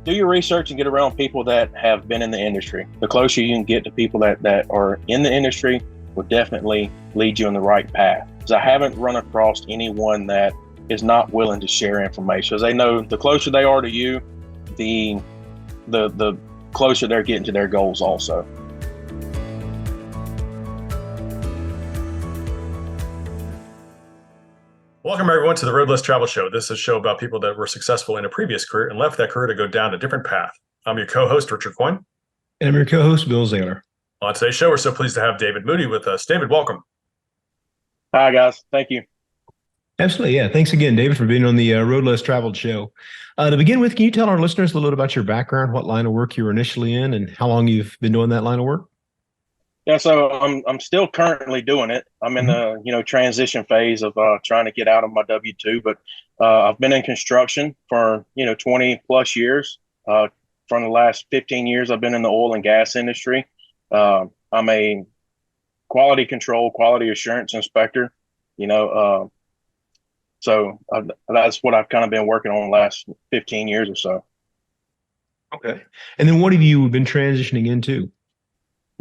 do your research and get around people that have been in the industry. The closer you can get to people that are in the industry will definitely lead you in the right path. Because I haven't run across anyone that is not willing to share information. Because they know the closer they are to you, the closer they're getting to their goals also. Welcome, everyone, to the Road Less Travel Show. This is a show about people that were successful in a previous career and left that career to go down a different path. I'm your co-host, Richard Coyne. And I'm your co-host, Bill Zahller. On today's show, we're so pleased to have David Moody with us. David, welcome. Hi, guys. Thank you. Absolutely. Yeah. Thanks again, David, for being on the Road Less Traveled show. To begin with, can you tell our listeners a little bit about your background, what line of work you were initially in, and how long you've been doing that line of work? Yeah, so I'm still currently doing it. I'm in the transition phase of trying to get out of my W-2, but I've been in construction for 20 plus years. From the last 15 years, I've been in the oil and gas industry. I'm a quality control, quality assurance inspector. So that's what I've kind of been working on the last 15 years or so. Okay, and then what have you been transitioning into?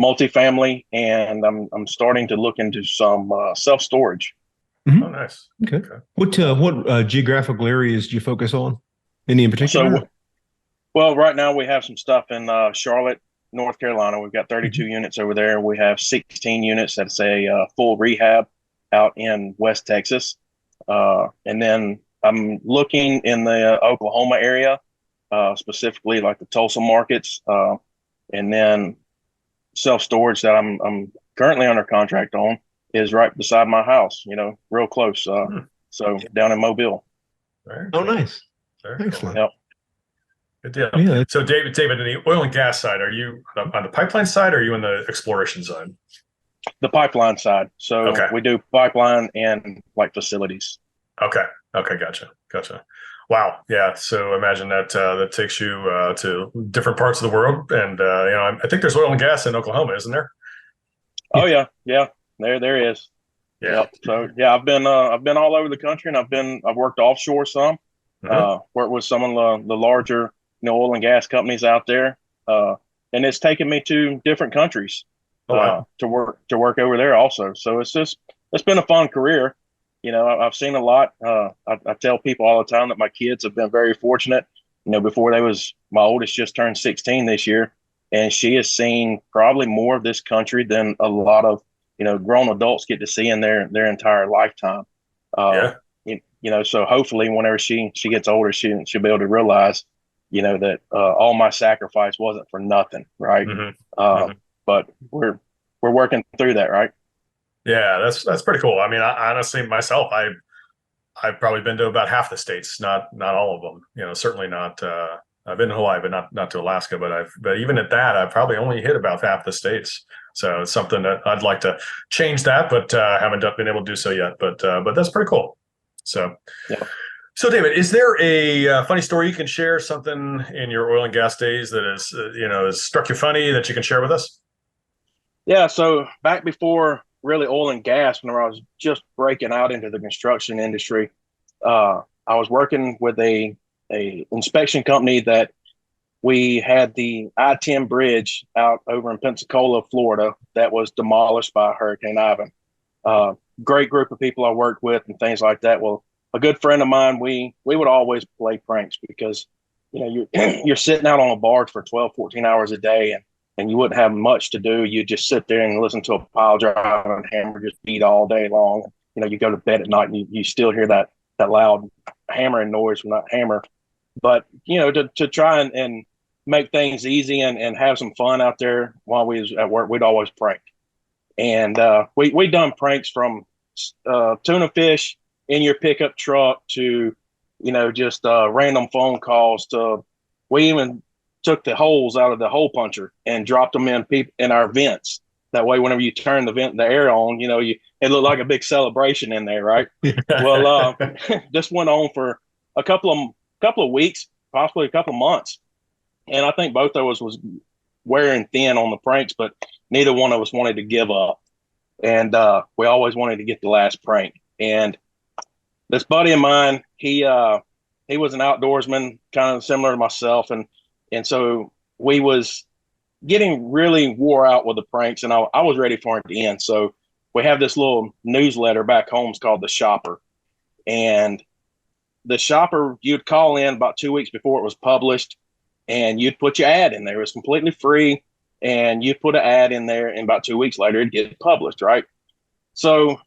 Multifamily, and I'm starting to look into some self-storage. Mm-hmm. Oh, nice. Okay. What geographical areas do you focus on? Any in particular? So, well, right now we have some stuff in Charlotte, North Carolina. We've got 32 units over there. We have 16 units that's a full rehab out in West Texas. And then I'm looking in the Oklahoma area, specifically like the Tulsa markets, and then self-storage that I'm currently under contract on is right beside my house, real close. So down in Mobile. Very cool. Nice. Very excellent. Yep. Good deal. Yeah. So David, in the oil and gas side, are you on the pipeline side or are you on the exploration side? The pipeline side. So we do pipeline and like facilities. Okay. Gotcha. Wow. Yeah. So imagine that that takes you to different parts of the world, and I think there's oil and gas in Oklahoma, isn't there? Oh yeah. There is. Yeah. Yep. So yeah, I've been all over the country, and I've worked offshore some. Worked with some of the larger oil and gas companies out there, and it's taken me to different countries to work over there also. So it's been a fun career. I've seen a lot. I tell people all the time that my kids have been very fortunate. Before my oldest just turned 16 this year, and she has seen probably more of this country than a lot of, grown adults get to see in their entire lifetime. So hopefully whenever she gets older, she'll be able to realize, that all my sacrifice wasn't for nothing. Right. But we're working through that. Right. Yeah, that's pretty cool. I mean, I honestly, myself, I've probably been to about half the states, not all of them. Certainly not. I've been to Hawaii, but not to Alaska. But even at that, I probably only hit about half the states. So it's something that I'd like to change that, but haven't been able to do so yet. But that's pretty cool. So, yeah. So David, is there a funny story you can share? Something in your oil and gas days that has struck you funny that you can share with us? Yeah. So back before really oil and gas, whenever I was just breaking out into the construction industry, I was working with a inspection company that we had the I-10 bridge out over in Pensacola, Florida, that was demolished by Hurricane Ivan. Great group of people I worked with and things like that. Well, a good friend of mine, we would always play pranks because, you're sitting out on a barge for 12, 14 hours a day and you wouldn't have much to do. You just sit there and listen to a pile driver and hammer just beat all day long. You go to bed at night and you still hear that loud hammering noise from that hammer. But, to try and make things easy and have some fun out there while we was at work, we'd always prank. And we done pranks from tuna fish in your pickup truck to, just random phone calls to, we even took the holes out of the hole puncher and dropped them in our vents. That way, whenever you turn the air on, it looked like a big celebration in there, right? Well, this went on for a couple of weeks, possibly a couple of months, and I think both of us was wearing thin on the pranks, but neither one of us wanted to give up, and we always wanted to get the last prank. And this buddy of mine, he was an outdoorsman, kind of similar to myself, and And so we was getting really wore out with the pranks, and I was ready for it to end. So we have this little newsletter back home. It's called The Shopper. And The Shopper, you'd call in about 2 weeks before it was published, and you'd put your ad in there. It was completely free, and you'd put an ad in there, and about 2 weeks later, it'd get published, right? So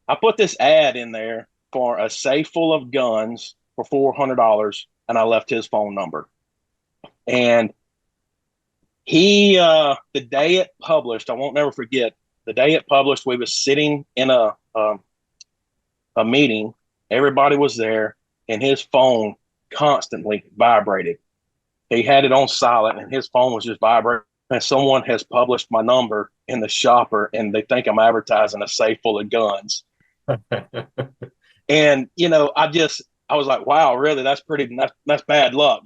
I put this ad in there for a safe full of guns for $400, and I left his phone number. And he, the day it published, I won't never forget, the day it published, we was sitting in a meeting. Everybody was there, and his phone constantly vibrated. He had it on silent, and his phone was just vibrating. And someone has published my number in The Shopper, and they think I'm advertising a safe full of guns. And, I was like, wow, really? That's bad luck,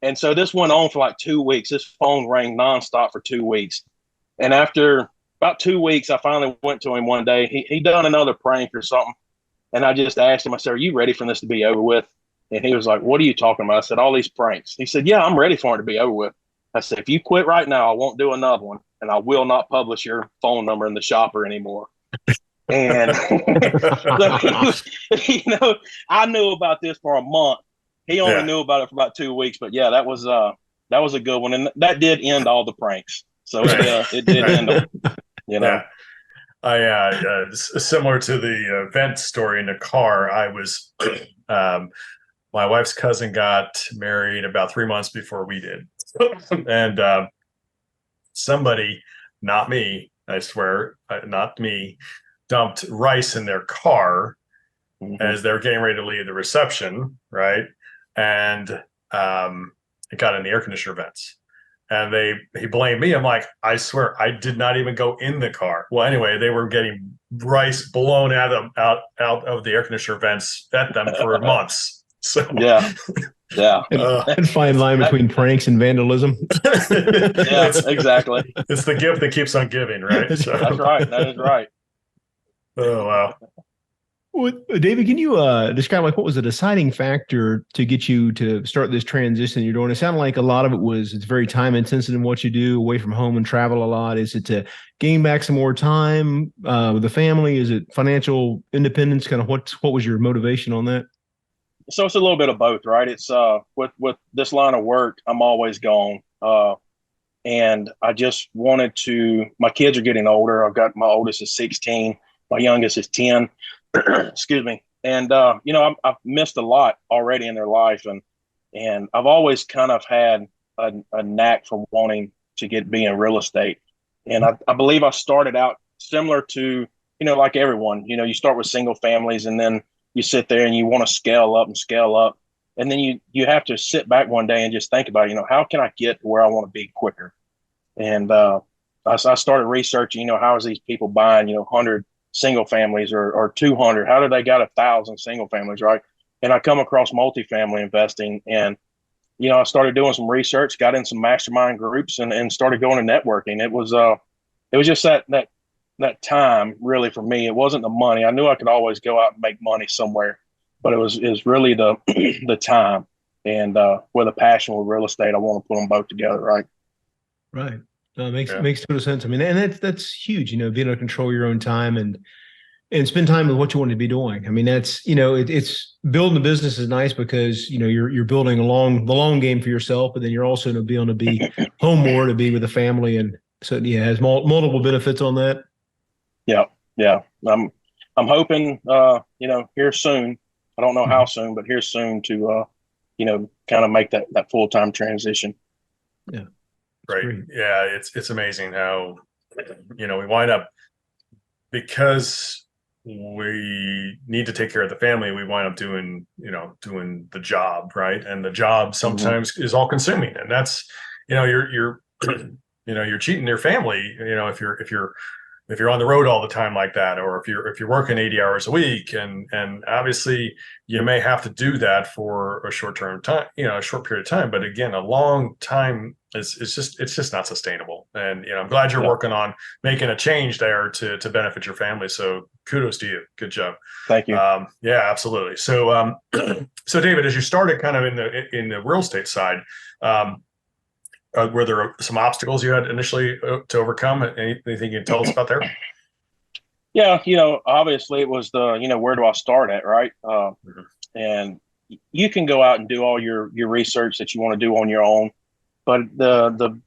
And so this went on for like 2 weeks. This phone rang nonstop for 2 weeks. And after about 2 weeks, I finally went to him one day. He done another prank or something. And I just asked him, I said, are you ready for this to be over with? And he was like, what are you talking about? I said, all these pranks. He said, yeah, I'm ready for it to be over with. I said, if you quit right now, I won't do another one. And I will not publish your phone number in The Shopper anymore. And so I knew about this for a month. He only knew about it for about 2 weeks. But yeah, that was a good one. And that did end all the pranks. So it did end them, Yeah. Similar to the vent story in the car, I was my wife's cousin got married about 3 months before we did. And somebody, not me, I swear, not me, dumped rice in their car as they were getting ready to leave the reception, right? And it got in the air conditioner vents. And he blamed me. I'm like, I swear, I did not even go in the car. Well, anyway, they were getting rice blown out of the air conditioner vents at them for months. So yeah. And fine line between pranks and vandalism. Yeah, exactly. It's the gift that keeps on giving, right? That's right. That is right. Oh, wow. Well, David, can you describe what was the deciding factor to get you to start this transition you're doing? It sounded like a lot of it's very time intensive in what you do, away from home and travel a lot. Is it to gain back some more time with the family? Is it financial independence? Kind of what was your motivation on that? So it's a little bit of both, right? It's with this line of work, I'm always gone. And I just wanted to, my kids are getting older. I've got my oldest is 16, my youngest is 10. Excuse me. And, I've missed a lot already in their life. And I've always kind of had a knack for wanting to be in real estate. And I believe I started out similar to, like everyone, you start with single families, and then you sit there and you want to scale up. And then you have to sit back one day and just think about, how can I get to where I want to be quicker? And I started researching, how is these people buying, 100 single families or 200? How do they got 1,000 single families, right? And I come across multifamily investing, and I started doing some research, got in some mastermind groups, and started going to networking. It was just that time really for me. It wasn't the money. I knew I could always go out and make money somewhere, but it was really the the time, and with a passion with real estate, I want to put them both together, right? Right. No, it makes total sense. I mean, and that's huge, being able to control your own time and spend time with what you want to be doing. I mean, that's, it's building a business is nice because, you're building the long game for yourself, but then you're also going to be able to be home more, to be with the family. And so, it has multiple benefits on that. Yeah. Yeah. I'm hoping, here soon, I don't know how soon, but here soon to, kind of make that full-time transition. Yeah. Right. Yeah. It's amazing how, we wind up, because we need to take care of the family, we wind up doing the job. Right. And the job sometimes is all consuming. And that's, you're cheating your family, if you're if you're on the road all the time like that, or if you're working 80 hours a week, and obviously you may have to do that for a short time, a short period of time. But again, a long time is just not sustainable. And I'm glad you're working on making a change there to benefit your family. So kudos to you. Good job. Thank you. Yeah, absolutely. So so David, as you started kind of in the real estate side, were there some obstacles you had initially to overcome? Anything you can tell us about there? Yeah, obviously it was where do I start at, right? And you can go out and do all your research that you want to do on your own, but the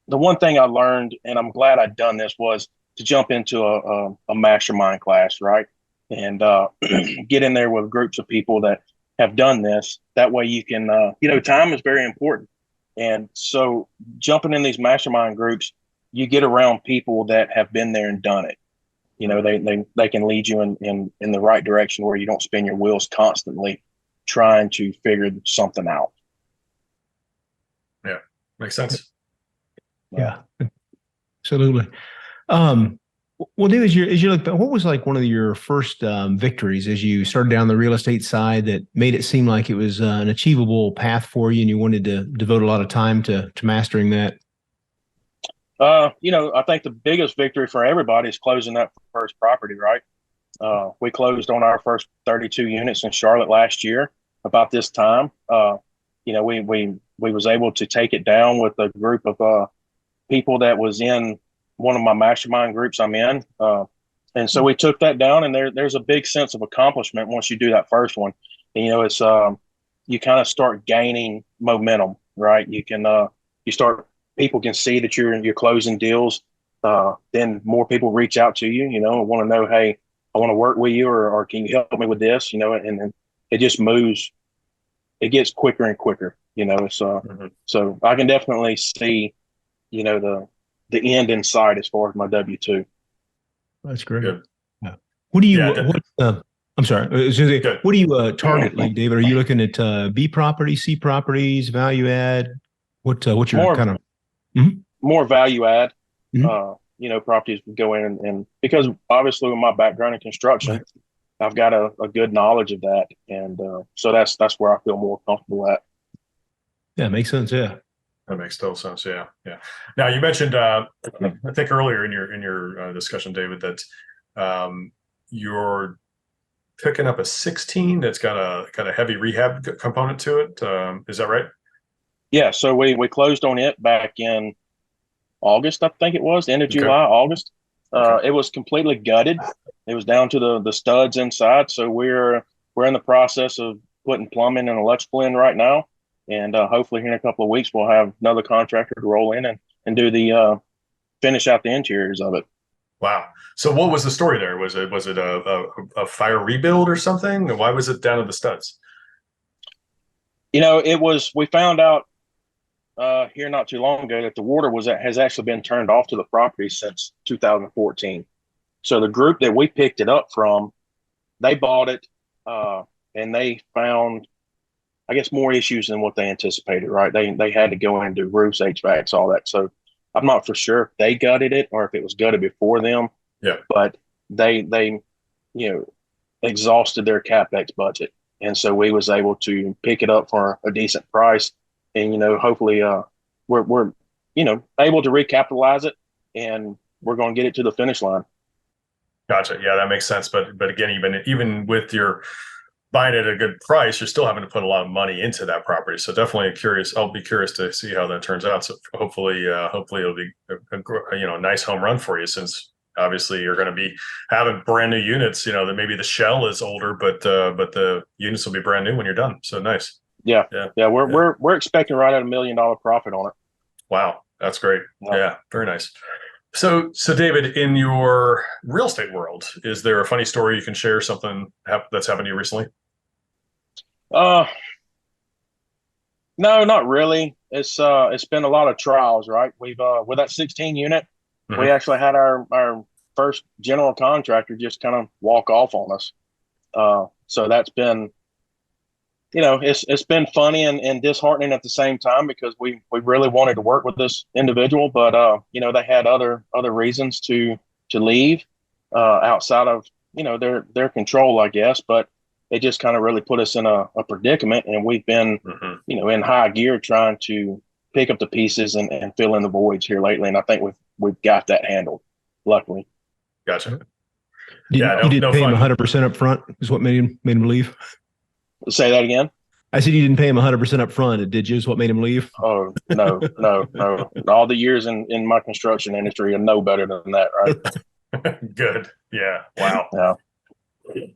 one thing I learned, and I'm glad I'd done this, was to jump into a mastermind class, right? And get in there with groups of people that have done this. That way you can, time is very important. And so jumping in these mastermind groups, you get around people that have been there and done it. They can lead you in the right direction where you don't spin your wheels constantly trying to figure something out. Yeah, makes sense. Yeah, absolutely. Well, Dave, as you look back, what was like one of your first victories as you started down the real estate side that made it seem like it was an achievable path for you, and you wanted to devote a lot of time to mastering that? I think the biggest victory for everybody is closing that first property, right? We closed on our first 32 units in Charlotte last year about this time. We was able to take it down with a group of people that was in one of my mastermind groups I'm in. And so we took that down, and there's a big sense of accomplishment once you do that first one. And, it's you kind of start gaining momentum, right? You can people can see that you're closing deals. Then more people reach out to you, and want to know, hey, I want to work with you, or can you help me with this? And it just moves. It gets quicker and quicker, so I can definitely see, the end in sight as far as my W-2. That's great. Good. Yeah. What do you, I'm sorry. What do you target, like, David? Are you looking at B properties, C properties, value add? What's your kind of more value add? Properties would go in and because obviously with my background in construction, right, I've got a good knowledge of that, and so that's where I feel more comfortable at. Yeah, makes sense. Yeah, that makes total sense. Yeah. Now you mentioned, I think earlier in your discussion, David, that you're picking up a 16 that's got a heavy rehab component to it. Is that right? Yeah. So we closed on it back in August, I think it was, the end of July, August. It was completely gutted. It was down to the studs inside. So we're in the process of putting plumbing and electrical in right now. And hopefully here in a couple of weeks, we'll have another contractor to roll in and do the finish out the interiors of it. Wow. So what was the story there? Was it a fire rebuild or something? Why was it down to the studs? We found out here not too long ago that the water has actually been turned off to the property since 2014. So the group that we picked it up from, they bought it and they found, I guess, more issues than what they anticipated, right? They had to go in and do roofs, HVACs, all that. So I'm not for sure if they gutted it or if it was gutted before them. Yeah. But they exhausted their CapEx budget. And so we was able to pick it up for a decent price. And, hopefully we're able to recapitalize it, and we're going to get it to the finish line. Gotcha. Yeah, that makes sense. But again, even with your buying it at a good price, you're still having to put a lot of money into that property. So definitely curious. I'll be curious to see how that turns out. So hopefully it'll be a nice home run for you, since obviously you're going to be having brand new units. That maybe the shell is older, but the units will be brand new when you're done. So nice. Yeah. We're expecting right at $1 million profit on it. Wow, that's great. Yeah, very nice. So David, in your real estate world, is there a funny story you can share? Something that's happened to you recently? No, not really. It's been a lot of trials, right? We've with that 16 unit, we actually had our first general contractor just kind of walk off on us. So that's been it's been funny and disheartening at the same time because we really wanted to work with this individual, but they had other reasons to leave outside of their control, I guess. But it just kind of really put us in a predicament, and we've been in high gear trying to pick up the pieces and fill in the voids here lately, and I think we've got that handled, luckily. Gotcha. You didn't pay him 100% up front is what made him leave? Say that again. I said you didn't pay him 100% up front. Did you? Is what made him leave? Oh, no. All the years in my construction industry, and no better than that, right? Good. Yeah. Wow. Yeah.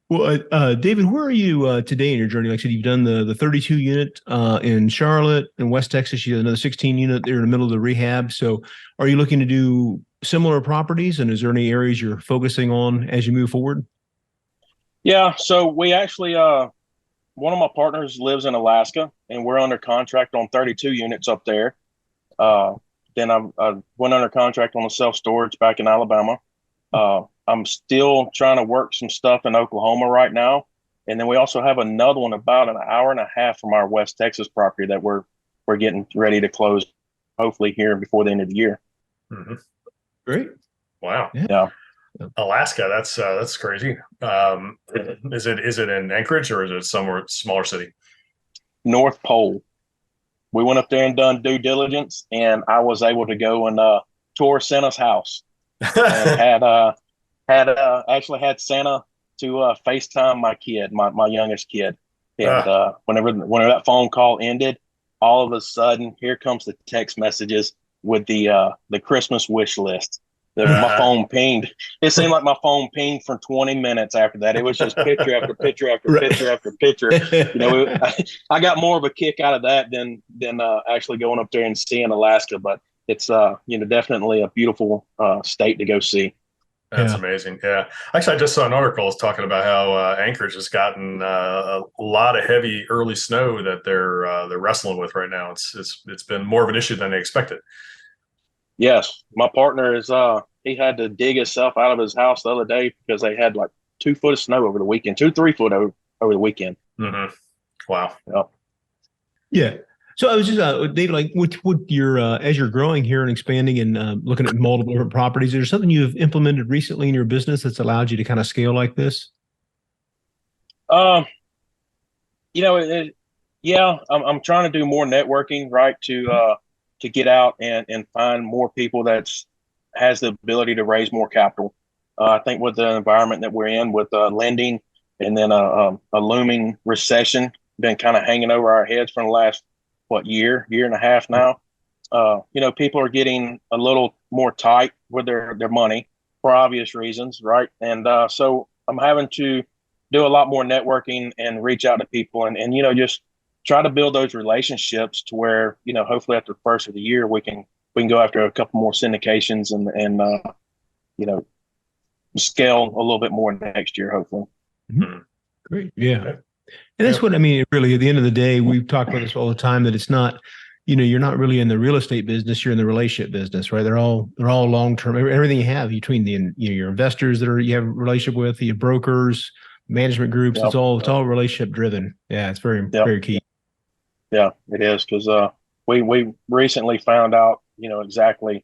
Well, David, where are you today in your journey? Like I said, you've done the 32 unit in Charlotte and West Texas. You have another 16 unit there in the middle of the rehab. So are you looking to do similar properties? And is there any areas you're focusing on as you move forward? Yeah. So we actually, one of my partners lives in Alaska, and we're under contract on 32 units up there. Then I went under contract on the self-storage back in Alabama. I'm still trying to work some stuff in Oklahoma right now. And then we also have another one about an hour and a half from our West Texas property that we're getting ready to close, hopefully here before the end of the year. Mm-hmm. Great. Wow. Yeah. Alaska, that's crazy. Is it in Anchorage or is it somewhere smaller city? North Pole. We went up there and done due diligence, and I was able to go and tour Santa's house, and actually had Santa to FaceTime my kid, my youngest kid, and whenever that phone call ended, all of a sudden here comes the text messages with the Christmas wish list. My phone pinged. It seemed like my phone pinged for 20 minutes after that. It was just picture after picture after picture after picture. I got more of a kick out of that than actually going up there and seeing Alaska. But it's definitely a beautiful state to go see. That's amazing. Yeah, actually, I just saw an article talking about how Anchorage has gotten a lot of heavy early snow that they're wrestling with right now. It's been more of an issue than they expected. Yes, my partner is he had to dig himself out of his house the other day because they had like 2 foot of snow over the weekend, 3 foot over the weekend. Mm-hmm. Wow. Yep. Yeah. So I was just David, like with your as you're growing here and expanding and looking at multiple different properties, is there something you've implemented recently in your business that's allowed you to kind of scale like this? I'm trying to do more networking, right? To get out and find more people has the ability to raise more capital. I think with the environment that we're in with lending and then a looming recession been kind of hanging over our heads for the last, year and a half now. People are getting a little more tight with their money for obvious reasons, right? And so I'm having to do a lot more networking and reach out to people and just try to build those relationships to where, hopefully after the first of the year, we can go after a couple more syndications and scale a little bit more next year, hopefully. Mm-hmm. Great. Yeah. And that's what I mean, really, at the end of the day, we've talked about this all the time, that it's not, you're not really in the real estate business, you're in the relationship business, right? They're all long-term, everything you have between your investors you have a relationship with, your brokers, management groups, it's all relationship driven. Yeah. It's very, very key. Yeah, it is. Cause we recently found out, exactly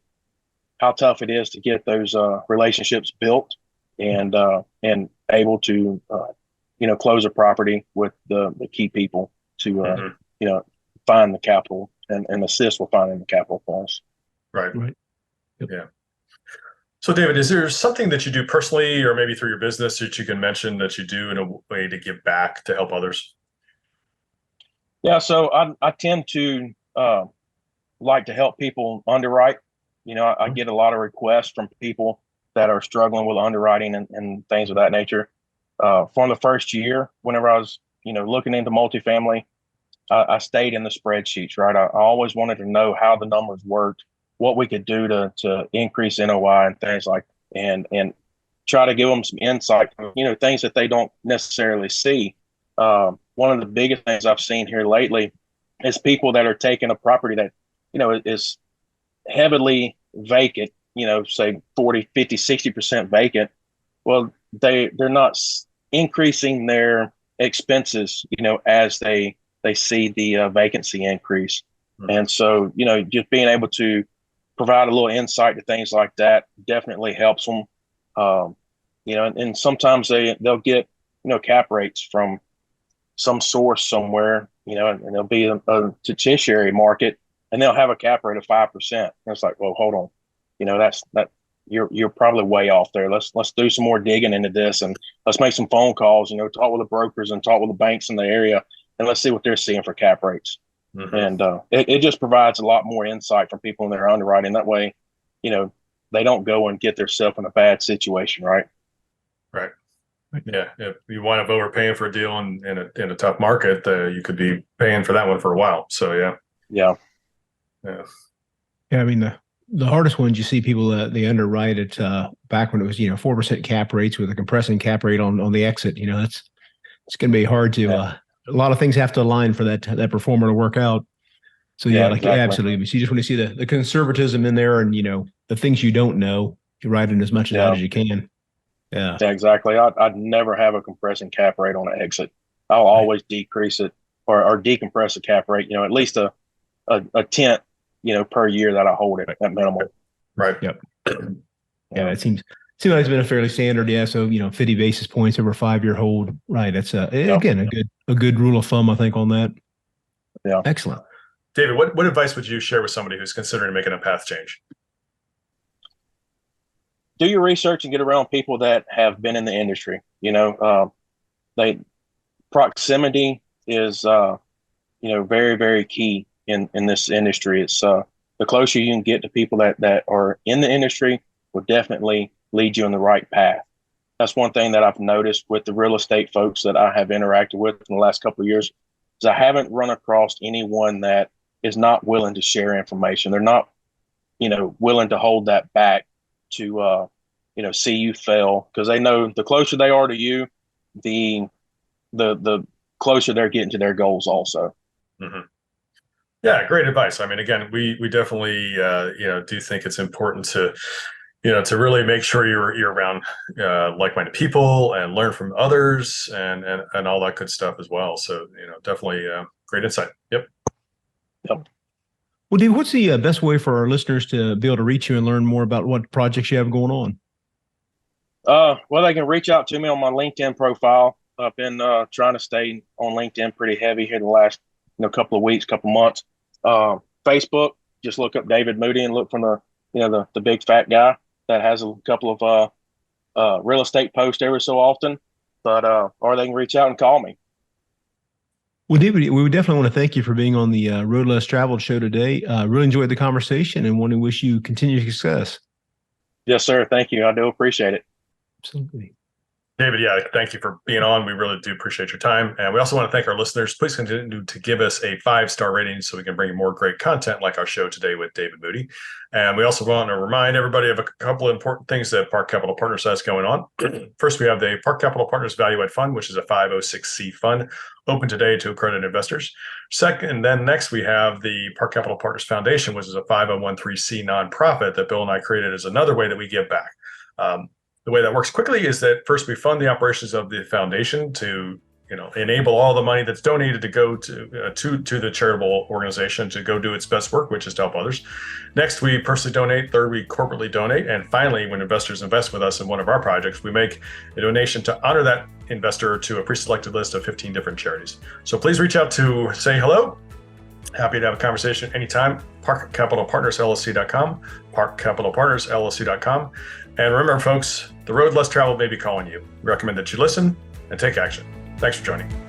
how tough it is to get those relationships built and able to, close a property with the key people to, find the capital and assist with finding the capital for us. Right. Yep. Yeah. So David, is there something that you do personally or maybe through your business that you can mention that you do in a way to give back to help others? Yeah. So I tend to like to help people underwrite. I get a lot of requests from people that are struggling with underwriting and things of that nature. For the first year, whenever I was, looking into multifamily, I stayed in the spreadsheets, right? I always wanted to know how the numbers worked, what we could do to increase NOI and things like that, and try to give them some insight, things that they don't necessarily see. One of the biggest things I've seen here lately is people that are taking a property that, is heavily vacant, say 40, 50, 60% vacant. Well, they're not increasing their expenses, as they see the vacancy increase. Mm-hmm. And so, just being able to provide a little insight to things like that definitely helps them. And sometimes they'll get, cap rates from some source somewhere, and there'll be a tertiary market, and they'll have a cap rate of 5%. And it's like, well, hold on, you're probably way off there. Let's do some more digging into this, and let's make some phone calls, talk with the brokers and talk with the banks in the area, and let's see what they're seeing for cap rates. Mm-hmm. And it just provides a lot more insight from people in their underwriting. That way, they don't go and get themselves in a bad situation, right? Right. Yeah. If you wind up overpaying for a deal in a tough market, you could be paying for that one for a while. So yeah. Yeah. Yeah. I mean, the hardest ones you see people they underwrite it back when it was 4% cap rates with a compressing cap rate on the exit. It's going to be hard to. Yeah. A lot of things have to align for that performer to work out. So exactly. Absolutely. So you just want to see the conservatism in there, and the things you don't know, you write in as much out as you can. Yeah, exactly. I'd never have a compressing cap rate on an exit. I'll always decrease it or decompress the cap rate. At least a tenth, per year that I hold it at minimum. Right. Yep. Yeah, it seems like it's been a fairly standard. Yeah, so 50 basis points over a 5-year hold. Right. That's again a good rule of thumb, I think, on that. Yeah. Excellent. David, what advice would you share with somebody who's considering making a path change? Do your research and get around people that have been in the industry. Proximity is very, very key in this industry. It's the closer you can get to people that are in the industry will definitely lead you in the right path. That's one thing that I've noticed with the real estate folks that I have interacted with in the last couple of years, is I haven't run across anyone that is not willing to share information. They're not, willing to hold that back to, see you fail, because they know the closer they are to you, the closer they're getting to their goals also. Mm-hmm. Yeah, great advice. I mean, again, we definitely, do think it's important to really make sure you're around like-minded people and learn from others and all that good stuff as well. So, definitely great insight. Yep. Well, Dave, what's the best way for our listeners to be able to reach you and learn more about what projects you have going on? Well, they can reach out to me on my LinkedIn profile. I've been trying to stay on LinkedIn pretty heavy here the last couple of weeks, couple months. Facebook, just look up David Moody and look from the big fat guy that has a couple of real estate posts every so often. But or they can reach out and call me. Well, David, we would definitely want to thank you for being on the Road Less Traveled show today. Really enjoyed the conversation and want to wish you continued success. Yes, sir. Thank you. I do appreciate it. Absolutely. David, thank you for being on. We really do appreciate your time. And we also want to thank our listeners. Please continue to give us a 5-star rating so we can bring you more great content like our show today with David Moody. And we also want to remind everybody of a couple of important things that Park Capital Partners has going on. First, we have the Park Capital Partners Value Add Fund, which is a 506c fund open today to accredited investors. Second, and then next we have the Park Capital Partners Foundation, which is a 501(c) nonprofit that Bill and I created as another way that we give back. The way that works quickly is that first we fund the operations of the foundation to, enable all the money that's donated to go to the charitable organization to go do its best work, which is to help others. Next, we personally donate. Third, we corporately donate. And finally, when investors invest with us in one of our projects, we make a donation to honor that investor to a pre-selected list of 15 different charities. So please reach out to say hello. Happy to have a conversation anytime. ParkCapitalPartnersLLC.com, ParkCapitalPartnersLLC.com. And remember, folks, the road less traveled may be calling you. We recommend that you listen and take action. Thanks for joining.